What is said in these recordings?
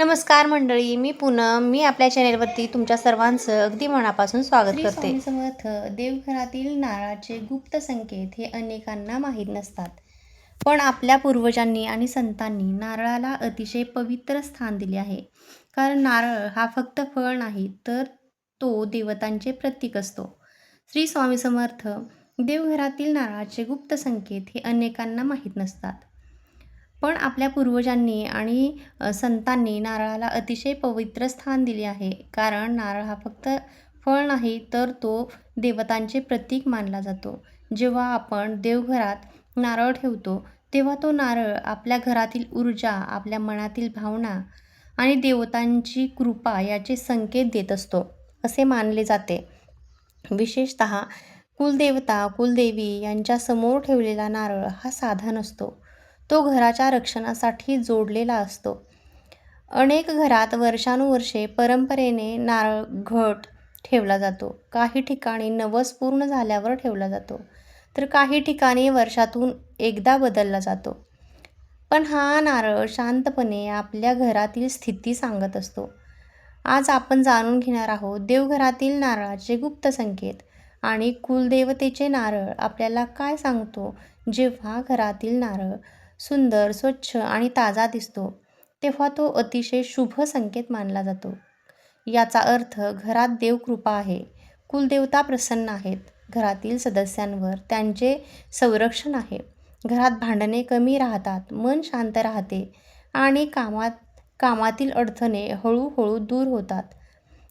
नमस्कार मंडळी, मी पूनम. मी आपल्या चॅनेलवरती तुमच्या सर्वांचं अगदी मनापासून स्वागत श्री करते. स्वामी समर्थ. देवघरातील नारळाचे गुप्त संकेत हे अनेकांना माहीत नसतात, पण आपल्या पूर्वजांनी आणि संतांनी नारळाला अतिशय पवित्र स्थान दिले आहे. कारण नारळ हा फक्त फळ नाही, तर तो देवतांचे प्रतीक असतो. श्री स्वामी समर्थ. देवघरातील नारळाचे गुप्त संकेत हे अनेकांना माहीत नसतात, पण आपल्या पूर्वजांनी आणि संतांनी नारळाला अतिशय पवित्र स्थान दिले आहे. कारण नारळ हा फक्त फळ नाही, तर तो देवतांचे प्रतीक मानला जातो. जेव्हा आपण देवघरात नारळ ठेवतो, तेव्हा तो नारळ आपल्या घरातील ऊर्जा, आपल्या मनातील भावना आणि देवतांची कृपा याचे संकेत देत असतो, असे मानले जाते. विशेषतः कुलदेवता, कुलदेवी यांच्यासमोर ठेवलेला नारळ हा साधा नसतो. तो घराच्या रक्षणासाठी जोडलेला असतो. अनेक घरात वर्षानुवर्षे परंपरेने नारळ घट ठेवला जातो. काही ठिकाणी नवस पूर्ण झाल्यावर ठेवला जातो, तर काही ठिकाणी वर्षातून एकदा बदलला जातो. पण हा नारळ शांतपणे आपल्या घरातील स्थिती सांगत असतो. आज आपण जाणून घेणार आहोत देवघरातील नारळाचे गुप्त संकेत आणि कुलदेवतेचे नारळ आपल्याला काय सांगतो. जेव्हा घरातील नारळ सुंदर, स्वच्छ आणि ताजा दिसतो, तेव्हा तो अतिशय शुभ संकेत मानला जातो. याचा अर्थ घरात देवकृपा आहे, कुलदेवता प्रसन्न आहेत, घरातील सदस्यांवर त्यांचे संरक्षण आहे, घरात भांडणे कमी राहतात, मन शांत राहते आणि कामातील अडथळे हळूहळू दूर होतात.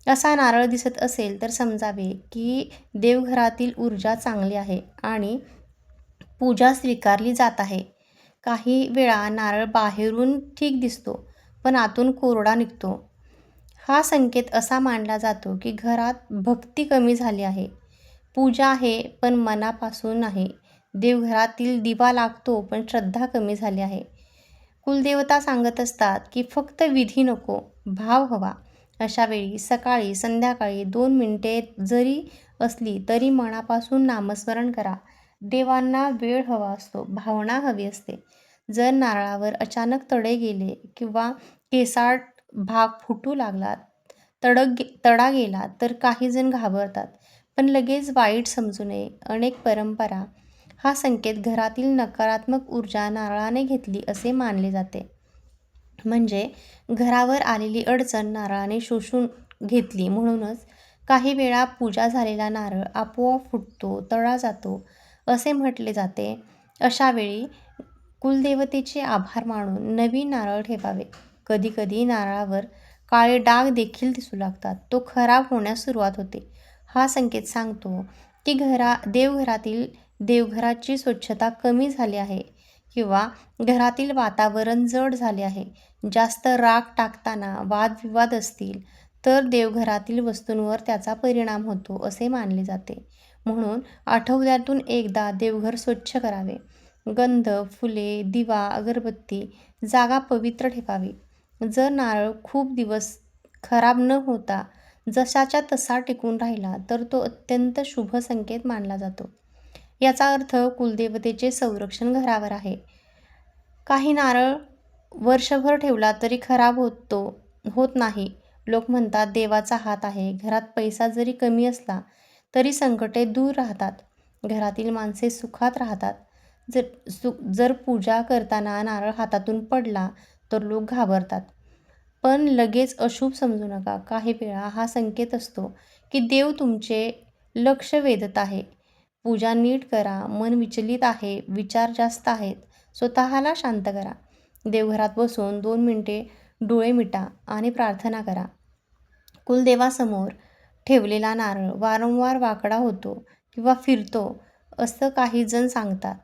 असा नारळ दिसत असेल तर समजावे की देवघरातील ऊर्जा चांगली आहे आणि पूजा स्वीकारली जात आहे. काही वेळा नारळ बाहेरून ठीक दिसतो, पण आतून कोरडा निघतो. हा संकेत असा मानला जातो की घरात भक्ती कमी झाली आहे. पूजा आहे, पण मनापासून नाही. देवघरातील दिवा लागतो, पण श्रद्धा कमी झाली आहे. कुलदेवता सांगत असतात की फक्त विधी नको, भाव हवा. अशा वेळी सकाळी, संध्याकाळी 2 मिनिटे जरी असली तरी मनापासून नामस्मरण करा. देवांना वेळ हवा असतो, भावना हवी असते. जर नारळावर अचानक तडे गेले किंवा केसाळ भाग फुटू लागला, तडा गेला तर काही जण घाबरतात, पण लगेच वाईट समजू नये. अनेक परंपरा हा संकेत घरातील नकारात्मक ऊर्जा नारळाने घेतली असे मानले जाते. म्हणजे घरावर आलेली अडचण नारळाने शोषून घेतली. म्हणूनच काही वेळा पूजा झालेला नारळ आपोआप फुटतो, तळा जातो असे म्हटले जाते. अशा वेळी कुलदेवतेचे आभार मानून नवीन नारळ ठेवावे. कधीकधी नारळावर काळे डाग देखील दिसू लागतात, तो खराब होण्यास सुरुवात होते. हा संकेत सांगतो की देवघराची स्वच्छता कमी झाली आहे किंवा घरातील वातावरण जड झाले आहे. जास्त राग टाकताना वादविवाद असतील तर देवघरातील वस्तूंवर त्याचा परिणाम होतो असे मानले जाते. म्हणून आठवड्यातून एकदा देवघर स्वच्छ करावे. गंध, फुले, दिवा, अगरबत्ती जागा पवित्र ठेवावी. जर नारळ खूप दिवस खराब न होता जसाच्या तसा टिकून राहिला तर तो अत्यंत शुभ संकेत मानला जातो. याचा अर्थ कुलदेवतेचे संरक्षण घरावर आहे. काही नारळ वर्षभर ठेवला तरी खराब होत नाही. लोक म्हणतात देवाचा हात आहे. घरात पैसा जरी कमी असला तरी संकटे दूर राहतात, घरातील माणसे सुखात राहतात. जर पूजा करताना नारळ हातातून पडला तर लोक घाबरतात, पण लगेच अशुभ समजू नका. काही वेळा हा संकेत असतो की देव तुमचे लक्ष वेधत आहे. पूजा नीट करा. मन विचलित आहे, विचार जास्त आहेत, स्वतःला शांत करा. देवघरात बसून 2 मिनिटे डोळे मिटा आणि प्रार्थना करा. कुलदेवासमोर ठेवलेला नारळ वारंवार वाकडा होतो किंवा फिरतो असं काही जण सांगतात.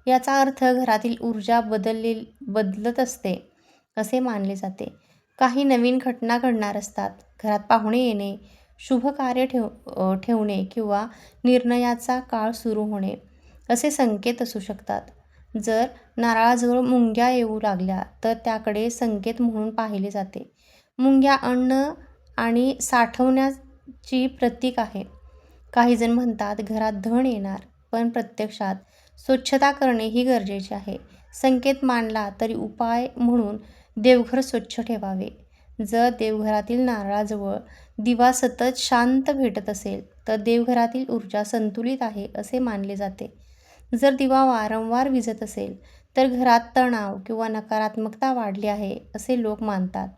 याचा अर्थ घरातील ऊर्जा बदलत असते असे मानले जाते. काही नवीन घटना घडणार असतात. घरात पाहुणे येणे, शुभ कार्य ठेवणे किंवा निर्णयाचा काळ सुरू होणे असे संकेत असू शकतात. जर नारळाजवळ मुंग्या येऊ लागल्या तर त्याकडे संकेत म्हणून पाहिले जाते. मुंग्या अन्न आणि साठवण्याची प्रतीक आहे. काही जण म्हणतात घरात धन येणार, पण प्रत्यक्षात स्वच्छता करणेही गरजेचे आहे. संकेत मानला तरी उपाय म्हणून देवघर स्वच्छ ठेवावे. जर देवघरातील नारळाजवळ दिवा सतत शांत भेटत असेल तर देवघरातील ऊर्जा संतुलित आहे असे मानले जाते. जर दिवा वारंवार विझत असेल तर घरात तणाव किंवा नकारात्मकता वाढली आहे असे लोक मानतात.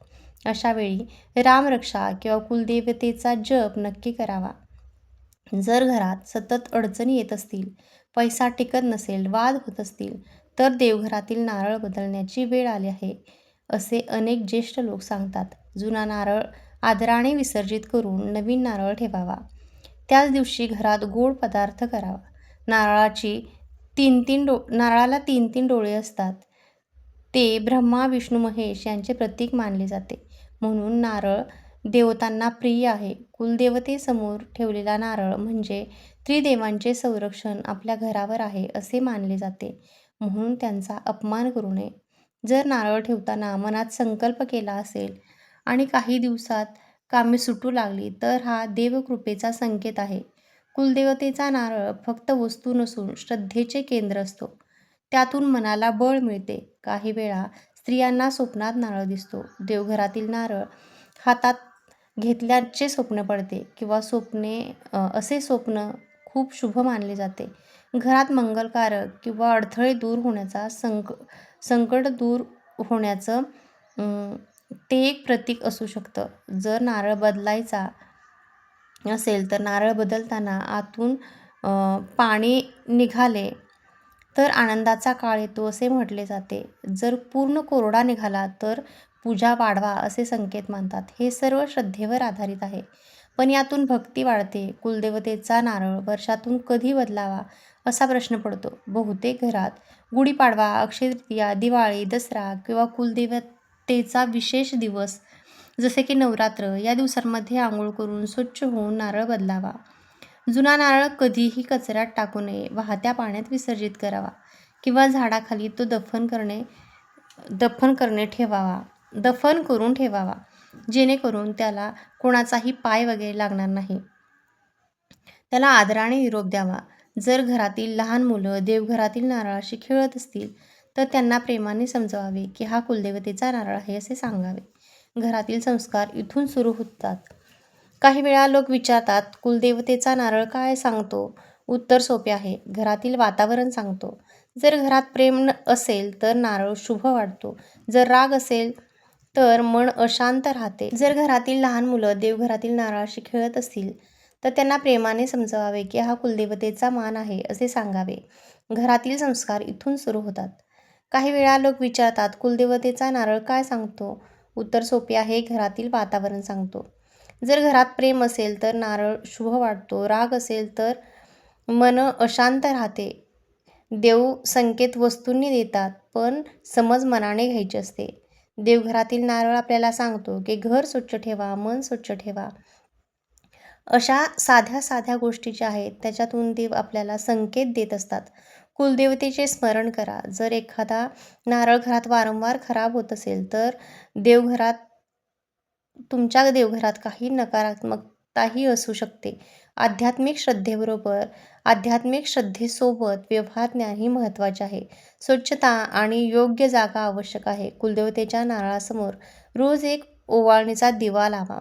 अशा वेळी रामरक्षा किंवा कुलदेवतेचा जप नक्की करावा. जर घरात सतत अडचणी येत असतील, पैसा टिकत नसेल, वाद होत असतील, तर देवघरातील नारळ बदलण्याची वेळ आली आहे, असे अनेक ज्येष्ठ लोक सांगतात. जुना नारळ आदराने विसर्जित करून नवीन नारळ ठेवावा. त्याच दिवशी घरात गोड पदार्थ करावा. नारळाला 3 डोळे असतात. ते ब्रह्मा, विष्णू, महेश यांचे प्रतीक मानले जाते. म्हणून नारळ देवतांना प्रिय आहे. कुलदेवतेसमोर ठेवलेला नारळ म्हणजे त्रिदेवांचे संरक्षण आपल्या घरावर आहे असे मानले जाते. म्हणून त्यांचा अपमान करू नये. जर नारळ ठेवताना मनात संकल्प केला असेल आणि काही दिवसात कामे सुटू लागली तर हा देवकृपेचा संकेत आहे. कुलदेवतेचा नारळ फक्त वस्तू नसून श्रद्धेचे केंद्र असतो. त्यातून मनाला बळ मिळते. काही वेळा स्त्रियांना स्वप्नात नारळ दिसतो. देवघरातील नारळ हातात घेतल्याचे स्वप्न पडते किंवा असे स्वप्न खूप शुभ मानले जाते. घरात मंगलकारक किंवा अडथळे दूर होण्याचा संकट दूर होण्याचं ते एक प्रतीक असू शकतं. जर नारळ बदलायचा असेल तर नारळ बदलताना आतून पाणी निघाले तर आनंदाचा काळ येतो असे म्हटले जाते. जर पूर्ण कोरडा निघाला तर पूजा वाढवा असे संकेत मानतात. हे सर्व श्रद्धेवर आधारित आहे, पण यातून भक्ती वाढते. कुलदेवतेचा नारळ वर्षातून कधी बदलावा असा प्रश्न पडतो. बहुतेक घरात गुढीपाडवा, अक्षय तृतीया, दिवाळी, दसरा किंवा कुलदेवतेचा विशेष दिवस जसे की नवरात्र या दिवसांमध्ये आंघोळ करून स्वच्छ होऊन नारळ बदलावा. जुना नारळ कधीही कचऱ्यात टाकू नये. वाहत्या पाण्यात विसर्जित करावा किंवा झाडाखाली तो दफन करून ठेवावा, जेणेकरून त्याला कोणाचाही पाय वगैरे लागणार नाही. त्याला आदराने निरोप द्यावा. जर घरातील लहान मुलं देवघरातील नारळाशी खेळत असतील तर त्यांना प्रेमाने समजवावे की हा कुलदेवतेचा नारळ आहे असे सांगावे. घरातील संस्कार इथून सुरू होतात. काही वेळा लोक विचारतात, कुलदेवतेचा नारळ काय सांगतो? उत्तर सोपे आहे. घरातील वातावरण सांगतो. जर घरात प्रेम असेल तर नारळ शुभ वाटतो. जर राग असेल तर मन अशांत राहते. जर घरातील लहान मुलं देवघरातील नारळाशी खेळत असतील तर त्यांना प्रेमाने समजवावे की हा कुलदेवतेचा मान आहे असे सांगावे. घरातील संस्कार इथून सुरू होतात. काही वेळा लोक विचारतात, कुलदेवतेचा नारळ काय सांगतो? उत्तर सोपे आहे. घरातील वातावरण सांगतो. जर घरात प्रेम असेल तर नारळ शुभ वाटतो. राग असेल तर मन अशांत राहते. देव संकेत वस्तूंनी देतात, पण समज मनाने घ्यायची असते. देवघरातील नारळ आपल्याला सांगतो की घर स्वच्छ ठेवा, मन स्वच्छ ठेवा. अशा साध्या साध्या गोष्टी ज्या आहेत त्याच्यातून देव आपल्याला संकेत देत असतात. कुलदेवतेचे स्मरण करा. जर एखादा नारळ घरात वारंवार खराब होत असेल तर तुमच्या देवघरात काही नकारात्मकताही असू शकते. आध्यात्मिक श्रद्धेसोबत व्यवहार ज्ञानही महत्त्वाचे आहे. स्वच्छता आणि योग्य जागा आवश्यक आहे. कुलदेवतेच्या नारळासमोर रोज एक ओवाळणीचा दिवा लावा.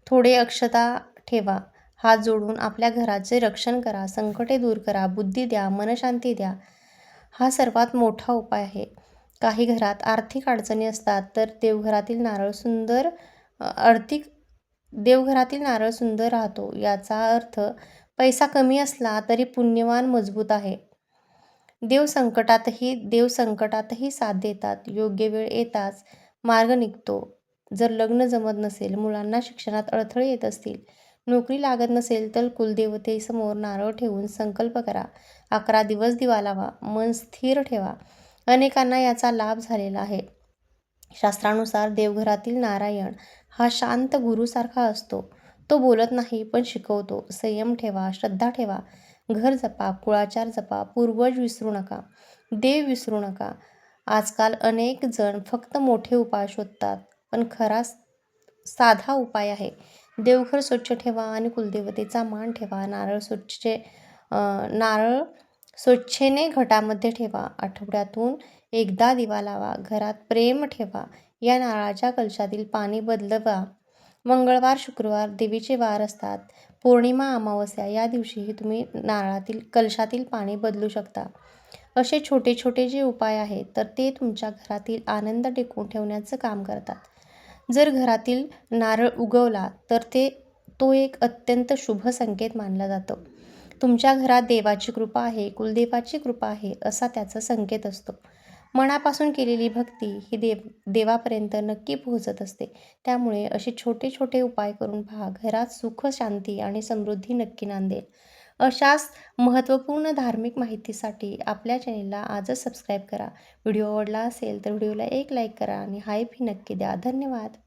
थोडे अक्षता ठेवा. हात जोडून आपल्या घराचे रक्षण करा. संकटे दूर करा. बुद्धी द्या. मनशांती द्या. हा सर्वात मोठा उपाय आहे. काही घरात आर्थिक अडचणी असतात तर देवघरातील नारळ सुंदर राहतो. याचा अर्थ पैसा कमी असला तरी पुण्यवान मजबूत आहे. देव संकटातही साथ देतात. योग्य वेळ येताच मार्ग निघतो. जर लग्न जमत नसेल, मुलांना शिक्षणात अडथळे येत असतील, नोकरी लागत नसेल तर कुलदेवतेसमोर नारळ ठेवून संकल्प करा. 11 दिवस दिवा लावा. मन स्थिर ठेवा. अनेकांना याचा लाभ झालेला आहे. शास्त्रानुसार देवघरातील नारायण हा शांत गुरुसारखा असतो. तो बोलत नाही पण शिकवतो. संयम ठेवा. श्रद्धा ठेवा. घर जपा. कुळाचार जपा. पूर्वज विसरू नका. देव विसरू नका. आजकाल अनेक जण फक्त मोठे उपाय शोधतात, पण खरा साधा उपाय आहे. देवघर स्वच्छ ठेवा आणि कुलदेवतेचा मान ठेवा. नारळ स्वच्छेने घटामध्ये ठेवा. आठवड्यातून एकदा दिवा लावा. घरात प्रेम ठेवा. या नारळाच्या कलशातील पाणी बदलवा. मंगळवार, शुक्रवार देवीचे वार असतात. पौर्णिमा, अमावस्या या दिवशीही तुम्ही नारळातील कलशातील पाणी बदलू शकता. असे छोटे छोटे जे उपाय आहेत तर ते तुमच्या घरातील आनंद टिकवून ठेवण्याचं काम करतात. जर घरातील नारळ उगवला तर तो एक अत्यंत शुभ संकेत मानला जातो. तुमच्या घरात देवाची कृपा आहे, कुलदेवाची कृपा आहे असा त्याचा संकेत असतो. मनापासून केलेली भक्ती ही देवापर्यंत नक्की पोहोचत असते. त्यामुळे असे छोटे छोटे उपाय करून पहा. घरात सुख, शांती आणि समृद्धी नक्की नांदेल. अशाच महत्त्वपूर्ण धार्मिक माहितीसाठी आपल्या चॅनेलला आजच सबस्क्राईब करा. व्हिडिओ आवडला असेल तर व्हिडिओला एक लाईक करा आणि हाईप ही नक्की द्या. धन्यवाद.